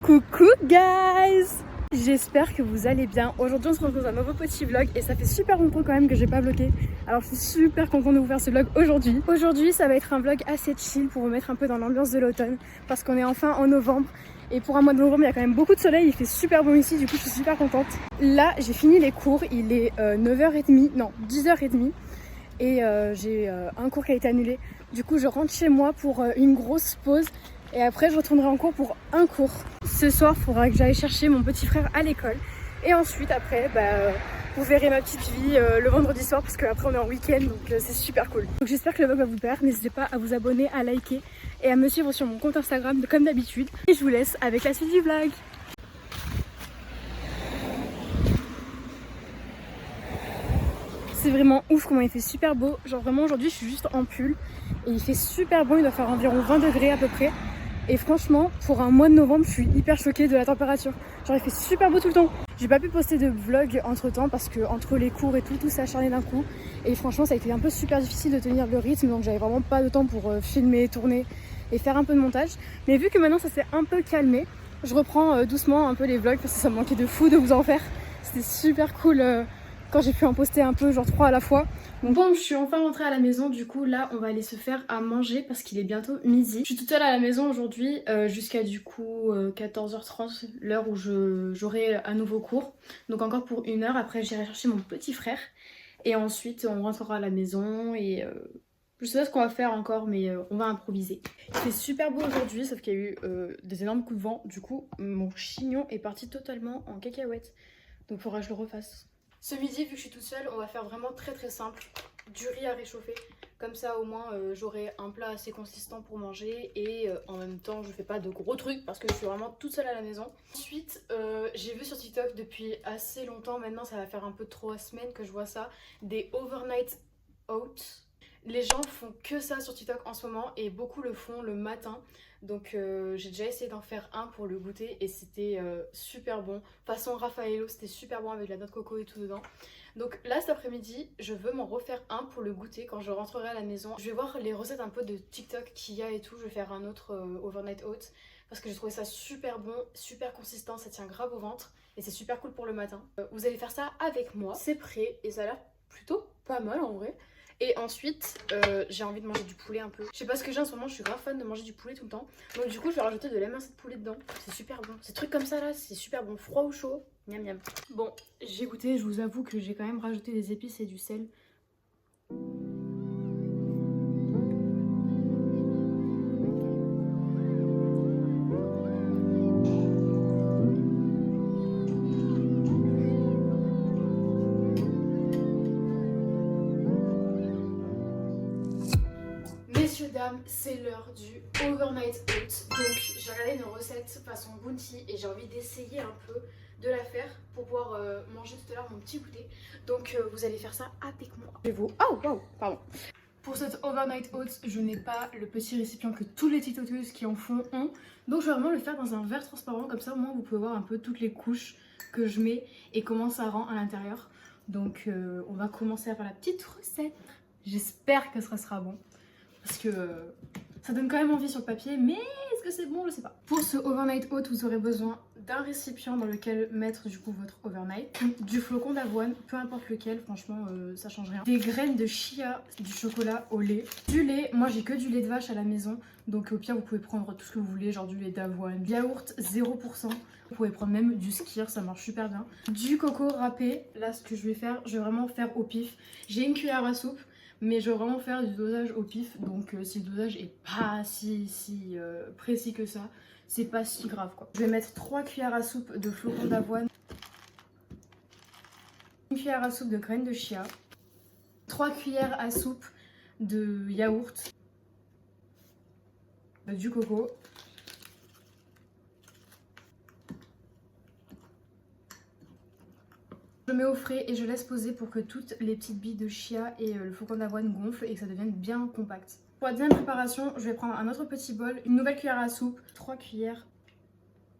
Coucou guys! J'espère que vous allez bien. Aujourd'hui on se retrouve dans un nouveau petit vlog et ça fait super longtemps quand même que j'ai pas vlogué. Alors je suis super contente de vous faire ce vlog aujourd'hui. Aujourd'hui ça va être un vlog assez chill pour vous mettre un peu dans l'ambiance de l'automne parce qu'on est enfin en novembre. Et pour un mois de novembre il y a quand même beaucoup de soleil, il fait super bon ici, du coup je suis super contente. Là j'ai fini les cours, il est 9h30, non 10h30 et j'ai un cours qui a été annulé. Du coup je rentre chez moi pour une grosse pause. Et après je retournerai en cours pour un cours. Ce soir il faudra que j'aille chercher mon petit frère à l'école. Et ensuite après vous verrez ma petite vie le vendredi soir parce qu'après on est en week-end donc c'est super cool. Donc j'espère que le vlog va vous plaire. N'hésitez pas à vous abonner, à liker et à me suivre sur mon compte Instagram comme d'habitude. Et je vous laisse avec la suite du vlog. C'est vraiment ouf comment il fait super beau. Genre vraiment aujourd'hui je suis juste en pull. Et il fait super bon, il doit faire environ 20 degrés à peu près. Et franchement, pour un mois de novembre, je suis hyper choquée de la température. Genre, il fait super beau tout le temps. J'ai pas pu poster de vlog entre temps parce que entre les cours et tout s'est acharné d'un coup. Et franchement, ça a été un peu super difficile de tenir le rythme. Donc, j'avais vraiment pas de temps pour filmer, tourner et faire un peu de montage. Mais vu que maintenant ça s'est un peu calmé, je reprends doucement un peu les vlogs parce que ça me manquait de fou de vous en faire. C'était super cool quand j'ai pu en poster un peu, genre 3 à la fois. Bon, je suis enfin rentrée à la maison, du coup là on va aller se faire à manger parce qu'il est bientôt midi. Je suis toute seule à la maison aujourd'hui jusqu'à du coup 14h30, l'heure où j'aurai un nouveau cours. Donc encore pour 1 heure, après j'irai chercher mon petit frère et ensuite on rentrera à la maison et je sais pas ce qu'on va faire encore mais on va improviser. Il fait super beau aujourd'hui sauf qu'il y a eu des énormes coups de vent, du coup mon chignon est parti totalement en cacahuète. Donc il faudra que je le refasse. Ce midi, vu que je suis toute seule, on va faire vraiment très simple. Du riz à réchauffer. Comme ça, au moins, j'aurai un plat assez consistant pour manger. Et en même temps, je fais pas de gros trucs parce que je suis vraiment toute seule à la maison. Ensuite, j'ai vu sur TikTok depuis assez longtemps, maintenant ça va faire un peu 3 semaines que je vois ça, des overnight oats. Les gens font que ça sur TikTok en ce moment et beaucoup le font le matin. Donc j'ai déjà essayé d'en faire un pour le goûter et c'était super bon. Façon Raffaello, c'était super bon avec la noix de coco et tout dedans. Donc là cet après-midi, je veux m'en refaire un pour le goûter quand je rentrerai à la maison. Je vais voir les recettes un peu de TikTok qu'il y a et tout. Je vais faire un autre overnight oats parce que j'ai trouvé ça super bon, super consistant, ça tient grave au ventre et c'est super cool pour le matin. Vous allez faire ça avec moi. C'est prêt et ça a l'air plutôt pas mal en vrai. Et ensuite, j'ai envie de manger du poulet un peu. Je sais pas ce que j'ai en ce moment, je suis grave fan de manger du poulet tout le temps. Donc du coup, je vais rajouter de l'émincé de poulet dedans. C'est super bon. Ces trucs comme ça là, c'est super bon. Froid ou chaud, miam miam. Bon, j'ai goûté, je vous avoue que j'ai quand même rajouté des épices et du sel. Messieurs, dames, c'est l'heure du overnight oats. Donc j'ai regardé une recette façon bounty et j'ai envie d'essayer un peu de la faire pour pouvoir manger tout à l'heure mon petit goûter. Donc vous allez faire ça avec moi. Et vous... Oh wow, pardon. Pour cette overnight oats, je n'ai pas le petit récipient que tous les tiktokeuses qui en font ont. Donc je vais vraiment le faire dans un verre transparent, comme ça au moins vous pouvez voir un peu toutes les couches que je mets et comment ça rend à l'intérieur. Donc on va commencer à faire la petite recette. J'espère que ça sera bon. Parce que ça donne quand même envie sur le papier, mais est-ce que c'est bon? Je sais pas. Pour ce overnight oat, vous aurez besoin d'un récipient dans lequel mettre du coup votre overnight, du flocon d'avoine, peu importe lequel, franchement ça change rien, des graines de chia, du chocolat au lait, du lait. Moi j'ai que du lait de vache à la maison, donc au pire vous pouvez prendre tout ce que vous voulez, genre du lait d'avoine, yaourt 0%. Vous pouvez prendre même du skyr, ça marche super bien. Du coco râpé. Là ce que je vais faire, je vais vraiment faire au pif. J'ai une cuillère à soupe. Mais je vais vraiment faire du dosage au pif, donc si le dosage est pas si précis que ça, c'est pas si grave quoi. Je vais mettre 3 cuillères à soupe de flocons d'avoine, 1 cuillère à soupe de graines de chia, 3 cuillères à soupe de yaourt, du coco, je mets au frais et je laisse poser pour que toutes les petites billes de chia et le flocon d'avoine gonflent et que ça devienne bien compact. Pour la deuxième préparation, je vais prendre un autre petit bol, une nouvelle cuillère à soupe, 3 cuillères.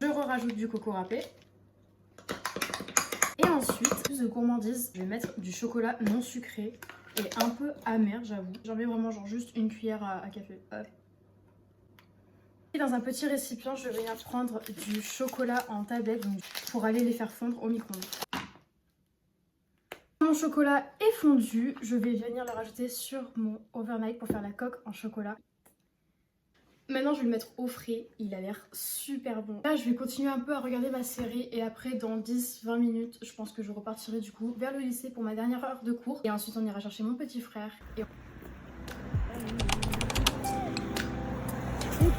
Je rajoute du coco râpé. Et ensuite, plus de gourmandise, je vais mettre du chocolat non sucré et un peu amer, j'avoue. J'en mets vraiment genre juste une cuillère à café. Hop. Et dans un petit récipient, je vais venir prendre du chocolat en tablette donc, pour aller les faire fondre au micro-ondes. Mon chocolat est fondu, je vais venir le rajouter sur mon overnight pour faire la coque en chocolat. Maintenant je vais le mettre au frais, il a l'air super bon. Là je vais continuer un peu à regarder ma série et après dans 10-20 minutes je pense que je repartirai du coup vers le lycée pour ma dernière heure de cours. Et ensuite on ira chercher mon petit frère. Et...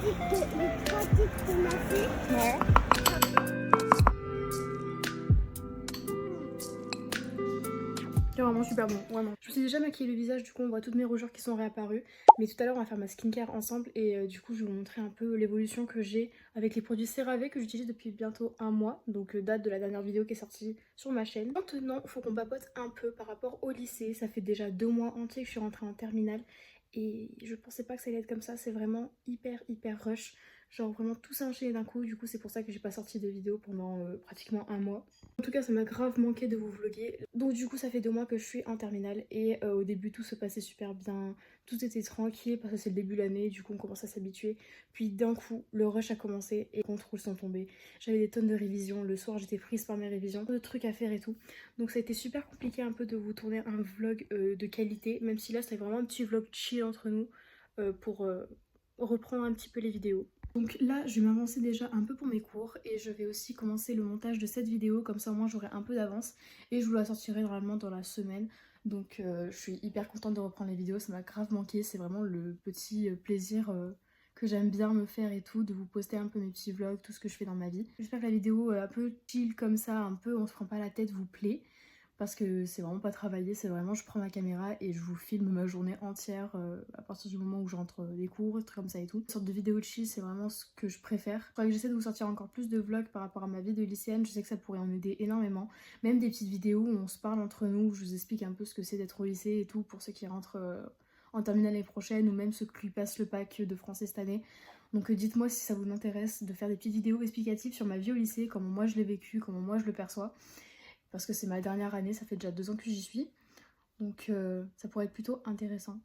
Les 3 titres qu'on a fait. Ouais. C'est vraiment super bon, vraiment. Je me suis déjà maquillé le visage, du coup on voit toutes mes rougeurs qui sont réapparues. Mais tout à l'heure on va faire ma skincare ensemble et du coup je vais vous montrer un peu l'évolution que j'ai avec les produits CeraVe que j'utilise depuis bientôt un mois. Donc date de la dernière vidéo qui est sortie sur ma chaîne. Maintenant il faut qu'on papote un peu par rapport au lycée. Ça fait déjà 2 mois entiers que je suis rentrée en terminale. Et je pensais pas que ça allait être comme ça, c'est vraiment hyper rush. Genre vraiment tout s'est enchaîné d'un coup, du coup c'est pour ça que j'ai pas sorti de vidéo pendant pratiquement un mois. En tout cas ça m'a grave manqué de vous vlogger. Donc du coup ça fait 2 mois que je suis en terminale et au début tout se passait super bien. Tout était tranquille parce que c'est le début de l'année, du coup on commence à s'habituer. Puis d'un coup le rush a commencé et les contrôles sont tombés. J'avais des tonnes de révisions, le soir j'étais prise par mes révisions, de trucs à faire et tout. Donc ça a été super compliqué un peu de vous tourner un vlog de qualité, même si là c'était vraiment un petit vlog chill entre nous pour reprendre un petit peu les vidéos. Donc là je vais m'avancer déjà un peu pour mes cours et je vais aussi commencer le montage de cette vidéo, comme ça au moins j'aurai un peu d'avance et je vous la sortirai normalement dans la semaine. Donc je suis hyper contente de reprendre les vidéos, ça m'a grave manqué, c'est vraiment le petit plaisir que j'aime bien me faire et tout, de vous poster un peu mes petits vlogs, tout ce que je fais dans ma vie. J'espère que la vidéo un peu chill comme ça, un peu on se prend pas la tête vous plaît. Parce que c'est vraiment pas travaillé, c'est vraiment je prends ma caméra et je vous filme ma journée entière à partir du moment où je rentre des cours, des trucs comme ça et tout. Une sorte de vidéo de chill, c'est vraiment ce que je préfère. Il faudrait que j'essaie de vous sortir encore plus de vlogs par rapport à ma vie de lycéenne, je sais que ça pourrait en aider énormément. Même des petites vidéos où on se parle entre nous, où je vous explique un peu ce que c'est d'être au lycée et tout pour ceux qui rentrent en terminale l'année prochaine ou même ceux qui passent le bac de français cette année. Donc dites-moi si ça vous intéresse de faire des petites vidéos explicatives sur ma vie au lycée, comment moi je l'ai vécu, comment moi je le perçois. Parce que c'est ma dernière année, ça fait déjà 2 ans que j'y suis. Donc ça pourrait être plutôt intéressant.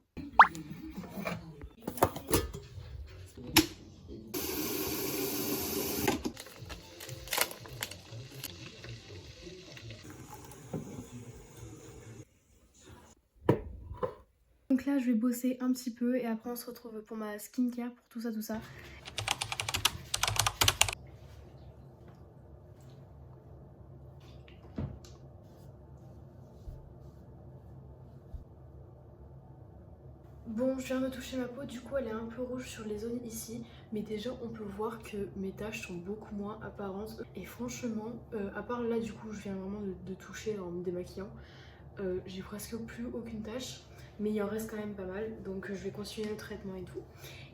Donc là je vais bosser un petit peu et après on se retrouve pour ma skincare, pour tout ça. Bon, je viens de toucher ma peau, du coup elle est un peu rouge sur les zones ici, mais déjà on peut voir que mes taches sont beaucoup moins apparentes. Et franchement, à part là du coup je viens vraiment de toucher en me démaquillant, j'ai presque plus aucune tache, mais il en reste quand même pas mal, donc je vais continuer le traitement et tout.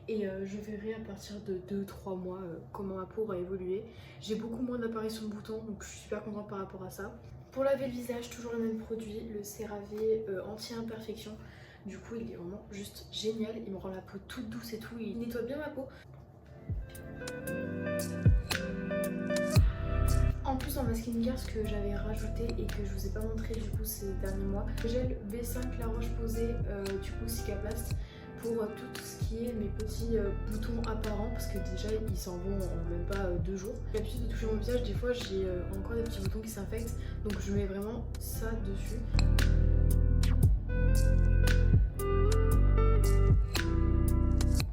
Et je verrai à partir de 2-3 mois comment ma peau va évoluer. J'ai beaucoup moins d'apparition de boutons, donc je suis super contente par rapport à ça. Pour laver le visage, toujours le même produit, le CeraVe anti-imperfection. Du coup il est vraiment juste génial, il me rend la peau toute douce et tout, il nettoie bien ma peau. En plus dans ma skincare, ce que j'avais rajouté et que je vous ai pas montré du coup ces derniers mois, le gel B5 La Roche-Posay du coup Cicaplast pour tout ce qui est mes petits boutons apparents, parce que déjà ils s'en vont en même pas 2 jours. J'ai l'habitude de toucher mon visage, des fois j'ai encore des petits boutons qui s'infectent, donc je mets vraiment ça dessus.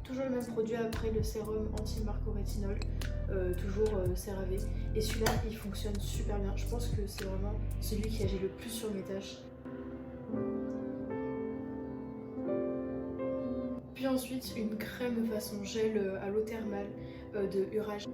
Toujours le même produit après, le sérum anti-marco-rétinol, toujours CeraVe. Et celui-là il fonctionne super bien, je pense que c'est vraiment celui qui agit le plus sur mes taches. Puis ensuite une crème façon gel à l'eau thermale de Urage.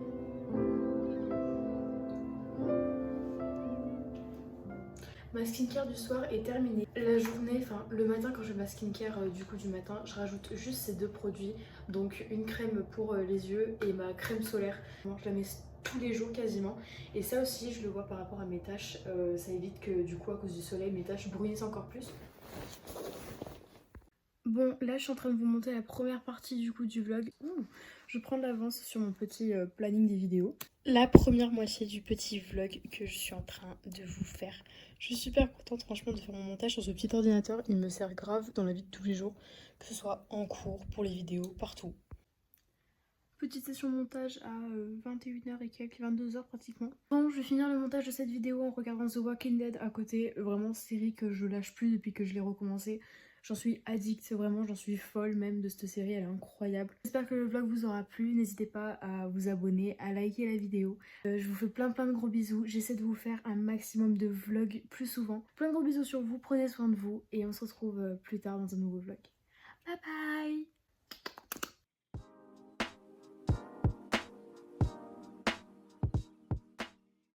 Ma skincare du soir est terminée. La journée, enfin le matin quand je fais ma skincare du coup du matin, je rajoute juste ces 2 produits. Donc une crème pour les yeux et ma crème solaire. Je la mets tous les jours quasiment. Et ça aussi je le vois par rapport à mes taches. Ça évite que du coup à cause du soleil mes taches brunissent encore plus. Bon, là je suis en train de vous montrer la première partie du coup du vlog. Je prends de l'avance sur mon petit planning des vidéos. La première moitié du petit vlog que je suis en train de vous faire. Je suis super contente franchement de faire mon montage sur ce petit ordinateur. Il me sert grave dans la vie de tous les jours, que ce soit en cours, pour les vidéos, partout. Petite session montage à 21h et quelques, 22h pratiquement. Bon, je vais finir le montage de cette vidéo en regardant The Walking Dead à côté. Vraiment série que je lâche plus depuis que je l'ai recommencé. J'en suis addict, vraiment, j'en suis folle même de cette série, elle est incroyable. J'espère que le vlog vous aura plu, n'hésitez pas à vous abonner, à liker la vidéo. Je vous fais plein de gros bisous, j'essaie de vous faire un maximum de vlogs plus souvent. Plein de gros bisous sur vous, prenez soin de vous et on se retrouve plus tard dans un nouveau vlog. Bye bye!